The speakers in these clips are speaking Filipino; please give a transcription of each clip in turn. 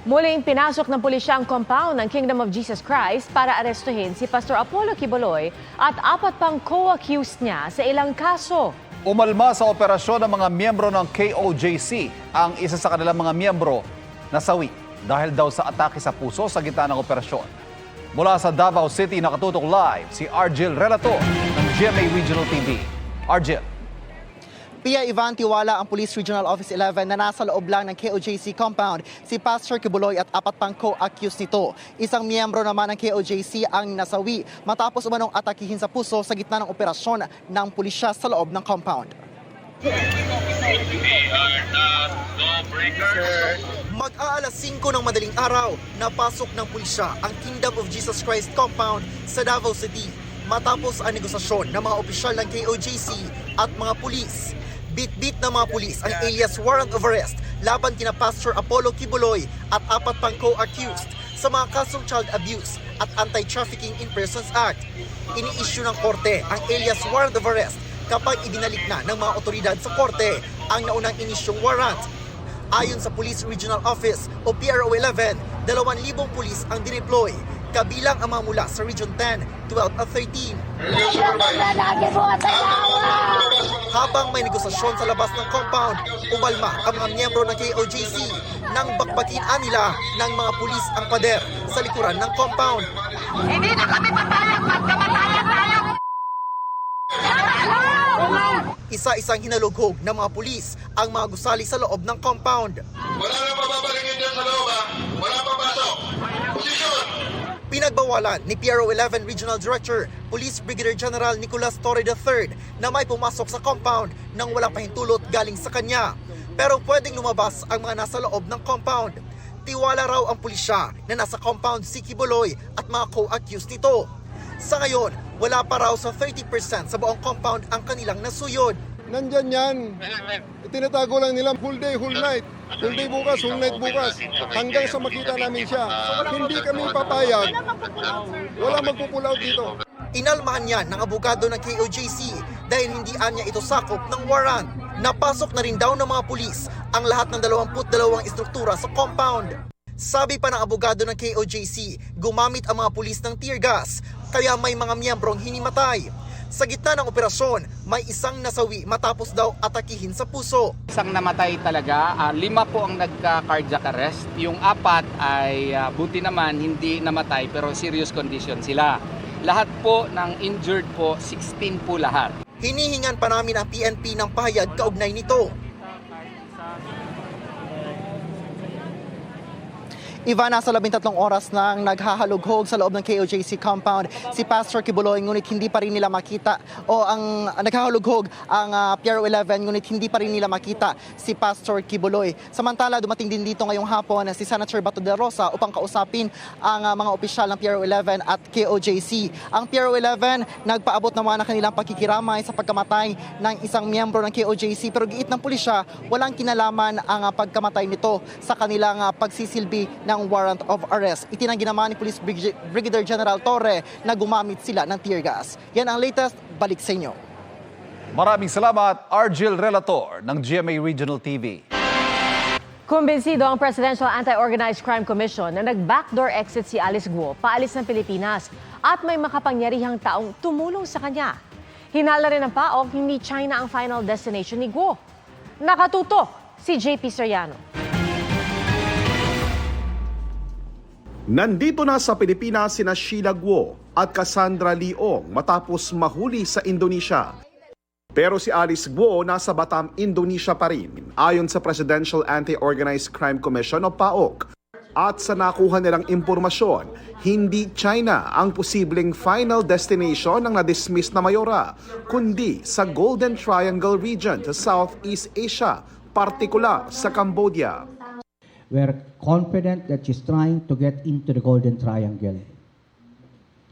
Muling pinasok ng pulisya ang compound ng Kingdom of Jesus Christ para arestuhin si Pastor Apollo Quiboloy at 4 pang co-accused niya sa ilang kaso. Umalma sa operasyon ng mga miyembro ng KOJC ang isa sa kanilang mga miyembro nasawi dahil daw sa atake sa puso sa gitna ng operasyon. Mula sa Davao City, nakatutok live si Argel Relator ng GMA Regional TV. Argel. Pia Ivan Tiwala ang Police Regional Office 11 na nasa loob lang ng KOJC compound si Pastor Quiboloy at 4 pang co-accused nito. Isang miyembro naman ng KOJC ang nasawi matapos umanong atakihin sa puso sa gitna ng operasyon ng pulisya sa loob ng compound. Mag-aalas 5 ng madaling araw, napasok ng pulisya ang Kingdom of Jesus Christ compound sa Davao City matapos ang negosasyon ng mga opisyal ng KOJC at mga pulis. Bit-bit ng mga pulis ang alias warrant of arrest laban kina Pastor Apollo Quiboloy at 4 pang co-accused sa mga kasong child abuse at Anti-Trafficking in Persons Act. Ini-issue ng korte ang alias warrant of arrest kapag ibinalik na ng mga otoridad sa korte ang naunang inisyong warrant. Ayon sa Police Regional Office o PRO 11, 2,000 pulis ang dineploy, kabilang ang mga mula sa Region 10, 12 at 13. Habang may negosasyon sa labas ng compound, umalma ang mga miyembro ng KOJC nang bakbakin nila ng mga pulis ang pader sa likuran ng compound. Hindi na kami papayag, magkamatayan tayo! Isa-isang hinalughog ng mga pulis ang mga gusali sa loob ng compound. Wala na pababalingin dyan sa loob, ha? Wala papasok. Posisyon! Pinagbawalan ni PRO 11 Regional Director, Police Brigadier General Nicolas Torre III na may pumasok sa compound nang walang pahintulot galing sa kanya. Pero pwedeng lumabas ang mga nasa loob ng compound. Tiwala raw ang pulisya na nasa compound si Quiboloy at mga co-accused nito. Sa ngayon, wala pa raw sa 30% sa buong compound ang kanilang nasuyod. Nandyan yan. Tinatago lang nila whole day, whole night. Whole day bukas, whole night bukas. Hanggang sa makita namin siya. Hindi kami papayag. Wala magpupull out dito. Inalmahan yan ng abogado ng KOJC dahil hindi anya ito sakop ng warrant. Napasok na rin daw ng mga pulis ang lahat ng 22 istruktura sa compound. Sabi pa ng abogado ng KOJC, gumamit ang mga pulis ng tear gas, kaya may mga miyembrong hinimatay. Sa gitna ng operasyon, may isang nasawi matapos daw atakihin sa puso. Isang namatay talaga, 5 po ang nagka-cardiac arrest. Yung 4 ay buti naman hindi namatay pero serious condition sila. Lahat po ng injured po, 16 po lahat. Hinihingan pa namin ang PNP ng pahayag kaugnay nito. Iva, nasa 13 oras nang naghahalughog sa loob ng KOJC compound si Pastor Quiboloy, ngunit hindi pa rin nila makita o ang naghahalughog ang PRO 11 ngunit hindi pa rin nila makita si Pastor Quiboloy. Samantala, dumating din dito ngayong hapon si Senator Bato de Rosa upang kausapin ang mga opisyal ng PRO 11 at KOJC. Ang PRO 11 nagpaabot naman ng kanilang pagkikiramay sa pagkamatay ng isang miyembro ng KOJC pero giit ng pulisya, walang kinalaman ang pagkamatay nito sa kanilang pagsisilbi ng warrant of arrest. Itinanggi naman ni Police Brigadier General Torre na gumamit sila ng tear gas. Yan ang latest, balik sa inyo. Maraming salamat, Argel Relator ng GMA Regional TV. Kumbinsido ang Presidential Anti-Organized Crime Commission na nag-backdoor exit si Alice Guo paalis ng Pilipinas at may makapangyarihang taong tumulong sa kanya. Hinala rin ng PAOK, hindi China ang final destination ni Guo. Nakatutok si JP Soriano. Nandito na sa Pilipinas sina Sheila Guo at Cassandra Leong matapos mahuli sa Indonesia. Pero si Alice Guo nasa Batam, Indonesia pa rin, ayon sa Presidential Anti-Organized Crime Commission o PAOK. At sa nakuha nilang impormasyon, hindi China ang posibleng final destination ng na-dismiss na mayora, kundi sa Golden Triangle region sa Southeast Asia, partikular sa Cambodia. We're confident that she's trying to get into the Golden Triangle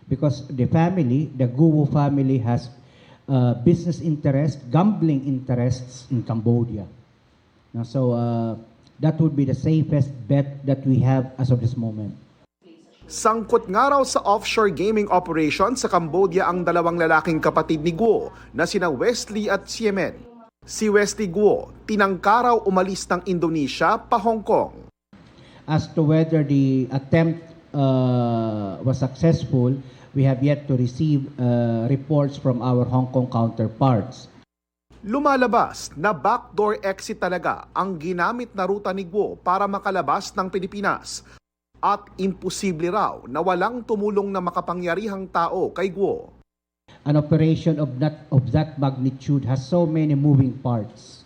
because the family, the Guo family, has business interest, gambling interests in Cambodia. Now, so that would be the safest bet that we have as of this moment. Sangkot nga raw sa offshore gaming operation sa Cambodia ang 2 lalaking kapatid ni Guo na sina Wesley at Siemen. Si Wesley Guo, tinangka raw umalis ng Indonesia pa Hong Kong. As to whether the attempt was successful, we have yet to receive reports from our Hong Kong counterparts. Lumalabas na backdoor exit talaga ang ginamit na ruta ni Guo para makalabas ng Pilipinas. At imposible raw na walang tumulong na makapangyarihang tao kay Guo. An operation of that magnitude has so many moving parts.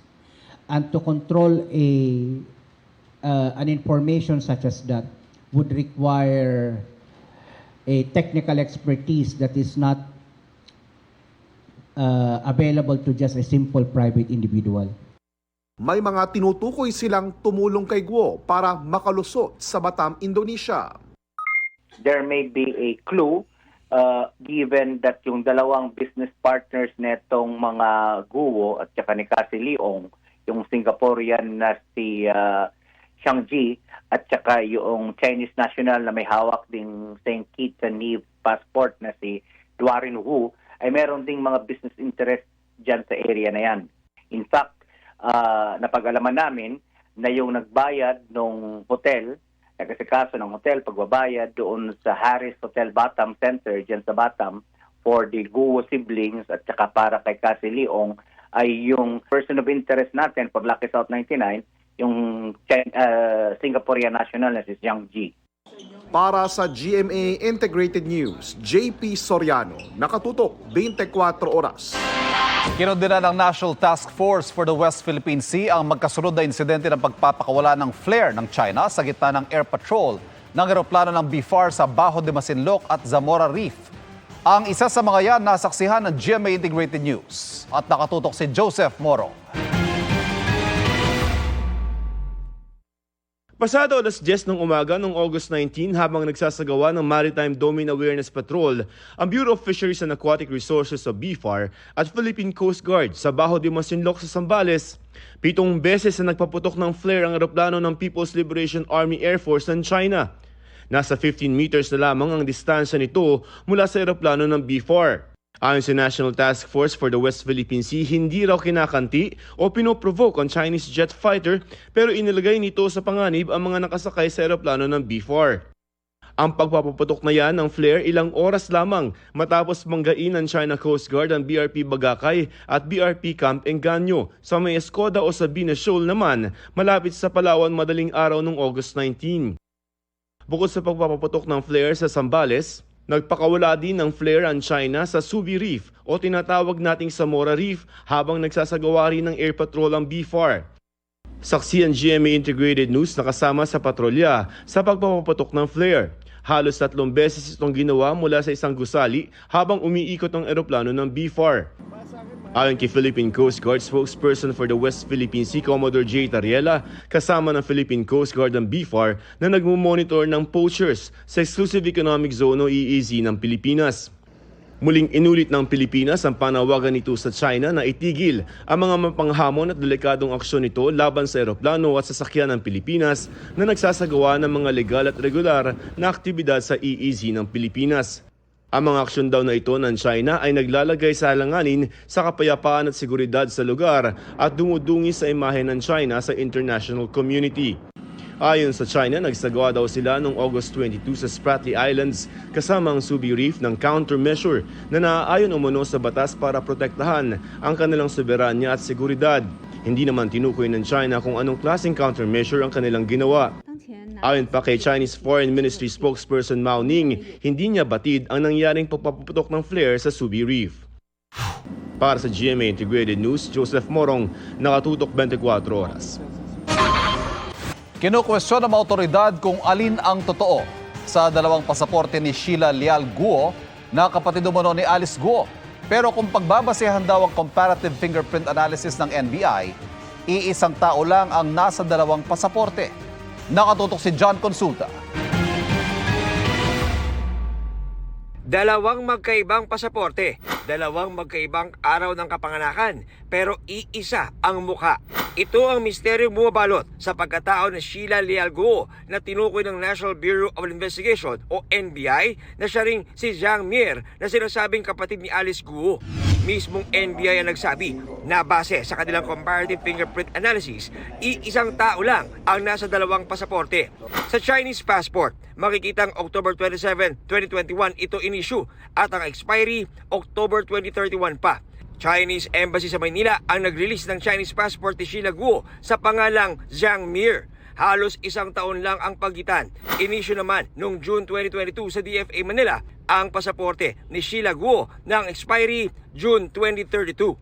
And to control an information such as that would require a technical expertise that is not available to just a simple private individual. May mga tinutukoy silang tumulong kay Guo para makalusot sa Batam, Indonesia. There may be a clue given that yung dalawang business partners netong mga Guo at saka ni Cassie Leong, yung Singaporean na si Xiang Ji at saka yung Chinese national na may hawak ding St. Kitts and Nevis passport na si Duarin Wu, ay meron ding mga business interest dyan sa area na yan. In fact, napag-alaman namin na yung nagbayad ng hotel, kasi kaso ng hotel, pagbabayad doon sa Harris Hotel Batam Center, dyan sa Batam, for the Guo siblings at saka para kay Cassie Leong, ay yung person of interest natin for Lucky South 99, yung Singaporean national na si Xiang Ji. Para sa GMA Integrated News, JP Soriano, nakatutok 24 oras. Kinundina ng National Task Force for the West Philippine Sea ang magkasunod na insidente ng pagpapakawala ng flare ng China sa gitna ng air patrol ng eroplano ng BFAR sa Bajo de Masinloc at Zamora Reef. Ang isa sa mga yan nasaksihan ng GMA Integrated News at nakatutok si Joseph Moro. Pasado alas 10 ng umaga noong August 19 habang nagsasagawa ng Maritime Domain Awareness Patrol, ang Bureau of Fisheries and Aquatic Resources o BFAR at Philippine Coast Guard sa Bajo de Masinloc sa Zambales, 7 beses na nagpaputok ng flare ang eroplano ng People's Liberation Army Air Force ng China. Nasa 15 meters na lamang ang distansya nito mula sa eroplano ng BFAR. Ayon sa National Task Force for the West Philippine Sea, hindi raw kinakanti o pinoprovoke ang Chinese jet fighter pero inilagay nito sa panganib ang mga nakasakay sa eroplano ng BFAR. Ang pagpapaputok na yan ng flare ilang oras lamang matapos manggain ng China Coast Guard ang BRP Bagakay at BRP Camp Engaño sa may Escoda o Sabina Shoal naman malapit sa Palawan madaling araw noong August 19. Bukod sa pagpapaputok ng flare sa Zambales, nagpakawala din ng flare ang China sa Subi Reef o tinatawag nating Zamora Reef habang nagsasagawa rin ng air patrol ang BFAR. Saksi ang GMA Integrated News na kasama sa patrolya sa pagpapaputok ng flare. Halos 3 beses itong ginawa mula sa isang gusali habang umiikot ang eroplano ng BFAR. Ayon kay Philippine Coast Guard spokesperson for the West Philippine Sea, Commodore J. Tariela, kasama ng Philippine Coast Guard ang BFAR na nagmumonitor ng poachers sa Exclusive Economic Zone o EEZ ng Pilipinas. Muling inulit ng Pilipinas ang panawagan nito sa China na itigil ang mga mapanghamon at delikadong aksyon nito laban sa eroplano at sasakyan ng Pilipinas na nagsasagawa ng mga legal at regular na aktibidad sa EEZ ng Pilipinas. Ang mga aksyon daw na ito ng China ay naglalagay sa alanganin sa kapayapaan at seguridad sa lugar at dumudungi sa imahe ng China sa international community. Ayon sa China, nagsagawa daw sila noong August 22 sa Spratly Islands kasama ang Subi Reef ng countermeasure na naaayon umano sa batas para protektahan ang kanilang soberanya at seguridad. Hindi naman tinukoy ng China kung anong klaseng countermeasure ang kanilang ginawa. Ayon pa kay Chinese Foreign Ministry spokesperson Mao Ning, hindi niya batid ang nangyaring pagpaputok ng flare sa Subi Reef. Para sa GMA Integrated News, Joseph Morong, nakatutok 24 oras. Kinukwestiyon ng mga otoridad kung alin ang totoo sa 2 pasaporte ni Sheila Leal Guo na kapatid umano ni Alice Guo. Pero kung pagbabasehan daw ang comparative fingerprint analysis ng NBI, iisang tao lang ang nasa 2 pasaporte. Nakatutok si John Consulta. 2 magkaibang pasaporte, 2 magkaibang araw ng kapanganakan, pero iisa ang mukha. Ito ang misteryong bumabalot sa pagkatao ni Sheila Leal Guo na tinukoy ng National Bureau of Investigation o NBI na siya ring si Zhang Mir na sinasabing kapatid ni Alice Guo. Mismong NBI ang nagsabi na base sa kanilang comparative fingerprint analysis, iisang tao lang ang nasa dalawang pasaporte. Sa Chinese passport, makikitang October 27, 2021 ito in-issue at ang expiry October 2031 pa. Chinese Embassy sa Maynila ang nag-release ng Chinese passport ni Sheila Guo sa pangalang Zhang Mir. Halos isang taon lang ang pagitan. Inisyu naman noong June 2022 sa DFA Manila ang pasaporte ni Sheila Guo ng expiry June 2032.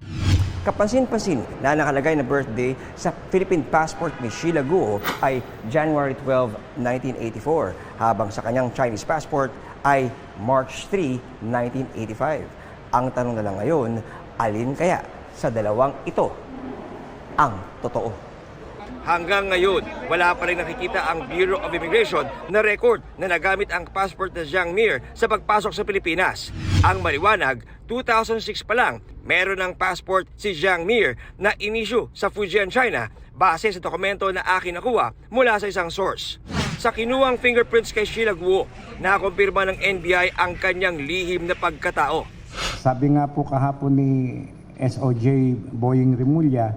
Kapansin-pansin na nakalagay na birthday sa Philippine passport ni Sheila Guo ay January 12, 1984, habang sa kanyang Chinese passport ay March 3, 1985. Ang tanong na lang ngayon, alin kaya sa dalawang ito ang totoo? Hanggang ngayon, wala pa rin nakikita ang Bureau of Immigration na record na nagamit ang passport na Zhang Mir sa pagpasok sa Pilipinas. Ang maliwanag, 2006 pa lang, meron ng passport si Zhang Mir na inisyu sa Fujian, China, base sa dokumento na akin nakuha mula sa isang source. Sa kinuwang fingerprints kay Sheila Guo, nakumpirma ng NBI ang kanyang lihim na pagkatao. Sabi nga po kahapon ni SOJ Boying Rimulya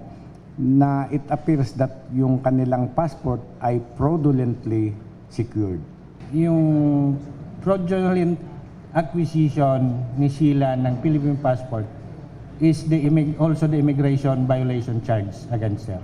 na it appears that yung kanilang passport ay fraudulently secured. Yung fraudulent acquisition ni Sheila ng Philippine passport is also the immigration violation charge against her.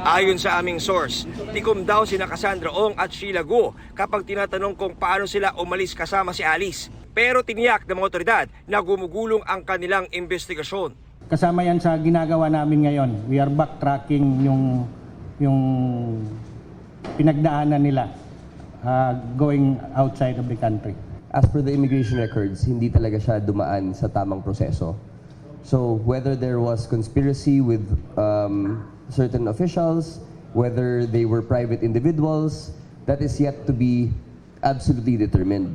Ayon sa aming source, tikom daw sina Cassandra Ong at Sheila Guo kapag tinatanong kung paano sila umalis kasama si Alice. Pero tiniyak ng mga otoridad na gumugulong ang kanilang investigasyon. Kasama yan sa ginagawa namin ngayon. We are backtracking yung pinagdaanan nila going outside of the country. As per the immigration records, hindi talaga siya dumaan sa tamang proseso. So whether there was conspiracy with certain officials, whether they were private individuals, that is yet to be absolutely determined.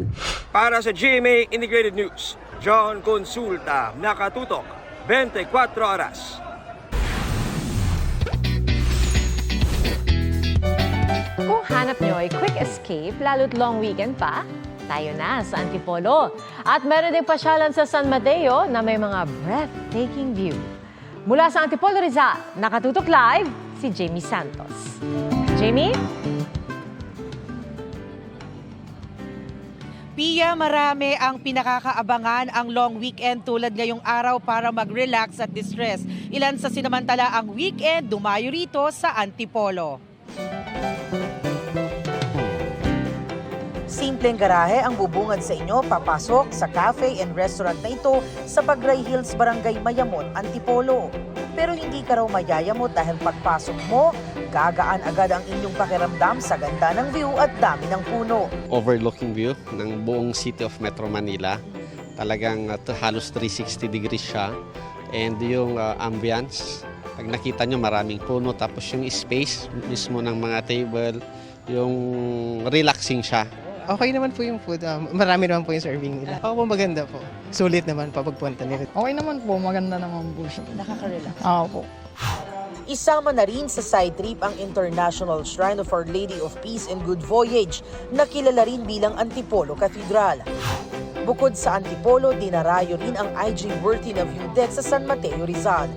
Para sa GMA Integrated News, John Consulta, nakatutok 24 oras. Kung hanap nyo ay quick escape, lalo't long weekend pa, tayo na sa Antipolo. At meron din pasyalan sa San Mateo na may mga breathtaking view. Mula sa Antipolo, Rizal, nakatutok live si Jamie Santos. Jamie? Pia, marami ang pinakakaabangan ang long weekend tulad ngayong araw para mag-relax at distress. Ilan sa sinamantala ang weekend, dumayo rito sa Antipolo. Simpleng garahe ang bubungad sa inyo papasok sa cafe and restaurant na ito sa Pagray Hills, Barangay Mayamot, Antipolo. Pero hindi ka raw mayayamot dahil pagpasok mo, gagaan agad ang inyong pakiramdam sa ganda ng view at dami ng puno. Overlooking view ng buong city of Metro Manila. Talagang halos 360 degrees siya. And yung ambience, pag nakita nyo maraming puno, tapos yung space mismo ng mga table, yung relaxing siya. Okay naman po yung food. Marami naman po yung serving nila. Ako po maganda po. Sulit naman po pagpunta nila. Okay naman po, maganda naman po siya. Nakaka-relax. Oo po. Isama na rin sa side trip ang International Shrine of Our Lady of Peace and Good Voyage na kilala rin bilang Antipolo Cathedral. Bukod sa Antipolo, dinarayo rin ang IG worthy na view deck sa San Mateo, Rizal.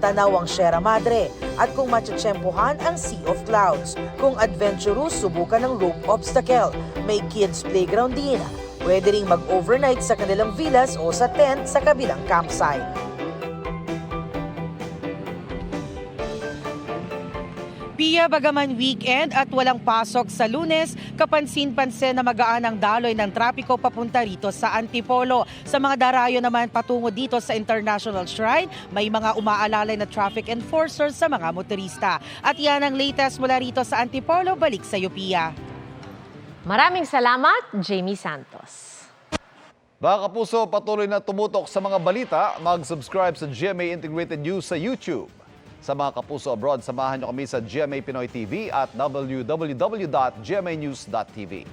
Tanaw ang Sierra Madre at kung matsyempohan ang Sea of Clouds. Kung adventurous, subukan ng rope obstacle. May kids playground din. Pwede ring mag-overnight sa kanilang villas o sa tent sa kabilang campsite. Pia, bagaman weekend at walang pasok sa Lunes, kapansin-pansin na magaan ang daloy ng trapiko papunta rito sa Antipolo. Sa mga darayo naman patungo dito sa International Shrine, may mga umaalalay na traffic enforcers sa mga motorista. At yan ang latest mula rito sa Antipolo. Balik sa iyo, Pia. Maraming salamat, Jamie Santos. Mga kapuso, patuloy na tumutok sa mga balita. Mag-subscribe sa GMA Integrated News sa YouTube. Sa mga kapuso abroad, samahan niyo kami sa GMA Pinoy TV at www.gmanews.tv.